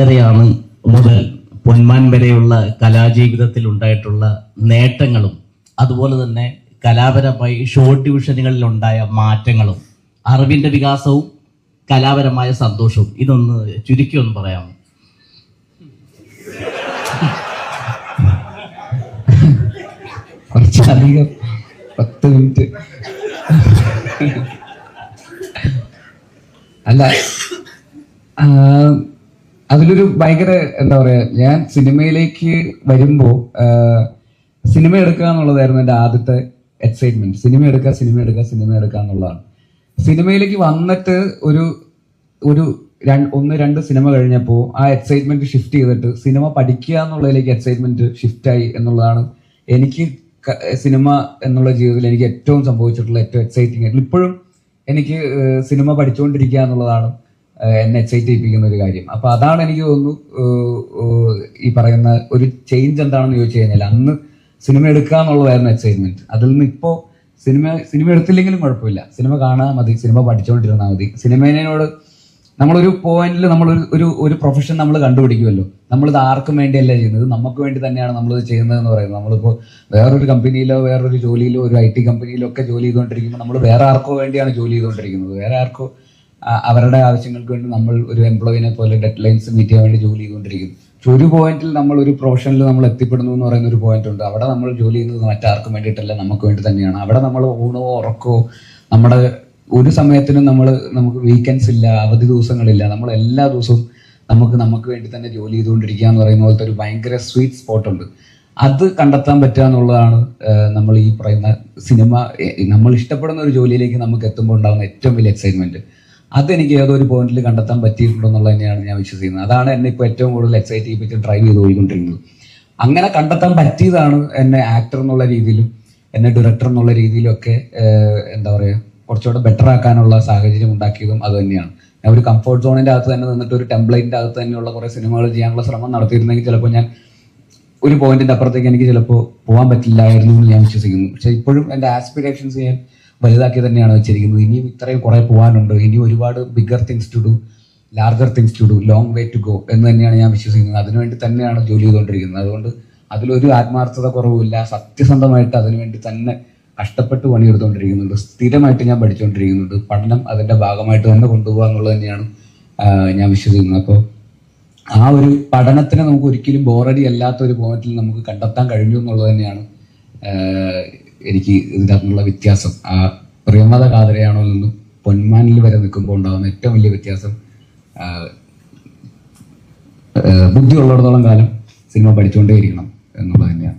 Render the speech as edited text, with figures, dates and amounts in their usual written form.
5:30 മുതൽ പൊന്മാൻ വരെയുള്ള കലാജീവിതത്തിൽ ഉണ്ടായിട്ടുള്ള നേട്ടങ്ങളും അതുപോലെ തന്നെ കലാപരമായി ഷോർട്ട് ഡിവിഷനുകളിൽ ഉണ്ടായ മാറ്റങ്ങളും അറിവിന്റെ വികാസവും കലാപരമായ സന്തോഷവും ഇതൊന്ന് ചുരുക്കി ഒന്ന് പറയാമോ? കുറച്ചധികം 10 മിനിറ്റ് അല്ല, അതിലൊരു ഭയങ്കര എന്താ പറയാ, ഞാൻ സിനിമയിലേക്ക് വരുമ്പോ സിനിമ എടുക്കുക എന്നുള്ളതായിരുന്നു എൻ്റെ ആദ്യത്തെ എക്സൈറ്റ്മെന്റ്. സിനിമ എടുക്കുക എന്നുള്ളതാണ്. സിനിമയിലേക്ക് വന്നിട്ട് ഒരു 1-2 സിനിമ കഴിഞ്ഞപ്പോൾ ആ എക്സൈറ്റ്മെന്റ് ഷിഫ്റ്റ് ചെയ്തിട്ട് സിനിമ പഠിക്കുക എന്നുള്ളതിലേക്ക് എക്സൈറ്റ്മെന്റ് ഷിഫ്റ്റായി എന്നുള്ളതാണ് എനിക്ക് സിനിമ എന്നുള്ള ജീവിതത്തിൽ എനിക്ക് ഏറ്റവും സംഭവിച്ചിട്ടുള്ള ഏറ്റവും എക്സൈറ്റിംഗ് ആയിട്ടുള്ള. ഇപ്പോഴും എനിക്ക് സിനിമ പഠിച്ചുകൊണ്ടിരിക്കുക എന്നുള്ളതാണ് എന്നെ എക്സൈറ്റ് ചെയ്യിപ്പിക്കുന്ന ഒരു കാര്യം. അപ്പൊ അതാണ് എനിക്ക് തോന്നുന്നു ഈ പറയുന്ന ഒരു ചേഞ്ച് എന്താണെന്ന് ചോദിച്ചു കഴിഞ്ഞാൽ, അന്ന് സിനിമ എടുക്കുക എന്നുള്ളതായിരുന്നു എക്സൈറ്റ്മെന്റ്. അതിൽ നിന്ന് ഇപ്പോ സിനിമ എടുത്തില്ലെങ്കിലും കുഴപ്പമില്ല, സിനിമ കാണാൻ മതി, സിനിമ പഠിച്ചുകൊണ്ടിരുന്നാൽ മതി. സിനിമേനോട് നമ്മളൊരു പോയിന്റിൽ ഒരു പ്രൊഫഷൻ നമ്മൾ കണ്ടുപിടിക്കുമല്ലോ. നമ്മളിത് ആർക്കും വേണ്ടിയല്ല ചെയ്യുന്നത്, നമുക്ക് വേണ്ടി തന്നെയാണ് നമ്മളിത് ചെയ്യുന്നതെന്ന് പറയുന്നത്. നമ്മളിപ്പോൾ വേറൊരു കമ്പനിയിലോ വേറൊരു ജോലിയിലോ ഒരു IT കമ്പനിയിലോ ഒക്കെ ജോലി ചെയ്തുകൊണ്ടിരിക്കുമ്പോൾ നമ്മൾ വേറെ ആർക്കോ വേണ്ടിയാണ് ജോലി ചെയ്തുകൊണ്ടിരിക്കുന്നത്. വേറെ ആർക്കോ അവരുടെ ആവശ്യങ്ങൾക്ക് വേണ്ടി നമ്മൾ ഒരു എംപ്ലോയിനെ പോലെ ഡെഡ് ലൈൻസ് മീറ്റ് ചെയ്യാൻ വേണ്ടി ജോലി ചെയ്തുകൊണ്ടിരിക്കുന്നു. പക്ഷെ ഒരു പോയിന്റിൽ നമ്മൾ ഒരു പ്രൊഫഷനിൽ നമ്മൾ എത്തിപ്പെടുന്നു എന്ന് പറയുന്ന ഒരു പോയിന്റ് ഉണ്ട്. അവിടെ നമ്മൾ ജോലി ചെയ്യുന്നത് മറ്റാർക്കും വേണ്ടിയിട്ടല്ല, നമുക്ക് വേണ്ടി തന്നെയാണ്. അവിടെ നമ്മൾ ഊണോ ഉറക്കോ നമ്മുടെ ഒരു സമയത്തിനും നമുക്ക് വീക്കെൻഡ്സ് ഇല്ല, അവധി ദിവസങ്ങളില്ല. നമ്മൾ എല്ലാ ദിവസവും നമുക്ക് വേണ്ടി തന്നെ ജോലി ചെയ്തുകൊണ്ടിരിക്കുക എന്ന് പറയുന്ന പോലത്തെ ഒരു ഭയങ്കര സ്വീറ്റ് സ്പോട്ട് ഉണ്ട്. അത് കണ്ടെത്താൻ പറ്റുക എന്നുള്ളതാണ് നമ്മൾ ഈ പറയുന്ന സിനിമ, നമ്മൾ ഇഷ്ടപ്പെടുന്ന ഒരു ജോലിയിലേക്ക് നമുക്ക് എത്തുമ്പോൾ ഉണ്ടാകുന്ന ഏറ്റവും വലിയ എക്സൈറ്റ്മെന്റ്. അതെനിക്ക് ഏതോ ഒരു പോയിന്റിൽ കണ്ടെത്താൻ പറ്റിയിട്ടുണ്ടെന്നുള്ളത് തന്നെയാണ് ഞാൻ വിശ്വസിക്കുന്നത്. അതാണ് എന്നെ ഇപ്പോൾ ഏറ്റവും കൂടുതൽ എക്സൈറ്റ് ചെയ്യിപ്പിച്ച് ഡ്രൈവ് ചെയ്ത് പോയിക്കൊണ്ടിരിക്കുന്നത്. അങ്ങനെ കണ്ടെത്താൻ പറ്റിയതാണ് എന്നെ ആക്ടർ എന്നുള്ള രീതിയിലും എന്നെ ഡയറക്ടർ എന്നുള്ള രീതിയിലും ഒക്കെ എന്താ പറയുക കുറച്ചുകൂടെ ബെറ്റർ ആക്കാനുള്ള സാഹചര്യം ഉണ്ടാക്കിയതും അത് തന്നെയാണ്. ഞാൻ ഒരു കംഫർട്ട് സോണിന്റെ അകത്ത് തന്നെ നിന്നിട്ട് ഒരു ടെംപ്ലേറ്റിന്റെ അകത്ത് തന്നെയുള്ള കുറേ സിനിമകൾ ചെയ്യാനുള്ള ശ്രമം നടത്തിയിരുന്നെങ്കിൽ ചിലപ്പോൾ ഞാൻ ഒരു പോയിന്റിന്റെ അപ്പുറത്തേക്ക് എനിക്ക് ചിലപ്പോൾ പോകാൻ പറ്റില്ലായിരുന്നു എന്ന് ഞാൻ വിശ്വസിക്കുന്നു. പക്ഷെ ഇപ്പോഴും എൻ്റെ ആസ്പിറേഷൻസ് ഞാൻ വലുതാക്കി തന്നെയാണ് വെച്ചിരിക്കുന്നത്. ഇനിയും ഇത്രയും കുറേ പോകാനുണ്ട്, ഇനിയും ഒരുപാട് bigger things to do, larger things to do, long way to go എന്ന് തന്നെയാണ് ഞാൻ വിശ്വസിക്കുന്നത്. അതിനുവേണ്ടി തന്നെയാണ് ജോലി ചെയ്തുകൊണ്ടിരിക്കുന്നത്. അതുകൊണ്ട് അതിലൊരു ആത്മാർത്ഥത കുറവുമില്ല, സത്യസന്ധമായിട്ട് അതിനുവേണ്ടി തന്നെ കഷ്ടപ്പെട്ട് പണിയെടുത്തുകൊണ്ടിരിക്കുന്നുണ്ട്. സ്ഥിരമായിട്ട് ഞാൻ പഠിച്ചുകൊണ്ടിരിക്കുന്നുണ്ട്. പഠനം അതിൻ്റെ ഭാഗമായിട്ട് തന്നെ കൊണ്ടുപോകുക എന്നുള്ളത് തന്നെയാണ് ഞാൻ വിശ്വസിക്കുന്നത്. അപ്പോൾ ആ ഒരു പഠനത്തിന് നമുക്ക് ഒരിക്കലും ബോറടി അല്ലാത്ത ഒരു പോയിന്റിൽ നമുക്ക് കണ്ടെത്താൻ കഴിഞ്ഞു എന്നുള്ളത് തന്നെയാണ് എനിക്ക് ഇതിൻ്റെ അകത്തുള്ള വ്യത്യാസം. ആ പ്രിയമത കാതരയാണോ നിന്നും പൊന്മാനിൽ വരെ നിൽക്കുമ്പോൾ ഉണ്ടാകുന്ന ഏറ്റവും വലിയ വ്യത്യാസം, ബുദ്ധി ഉള്ളിടത്തോളം കാലം സിനിമ പഠിച്ചുകൊണ്ടേയിരിക്കണം എന്നുള്ളത് തന്നെയാണ്.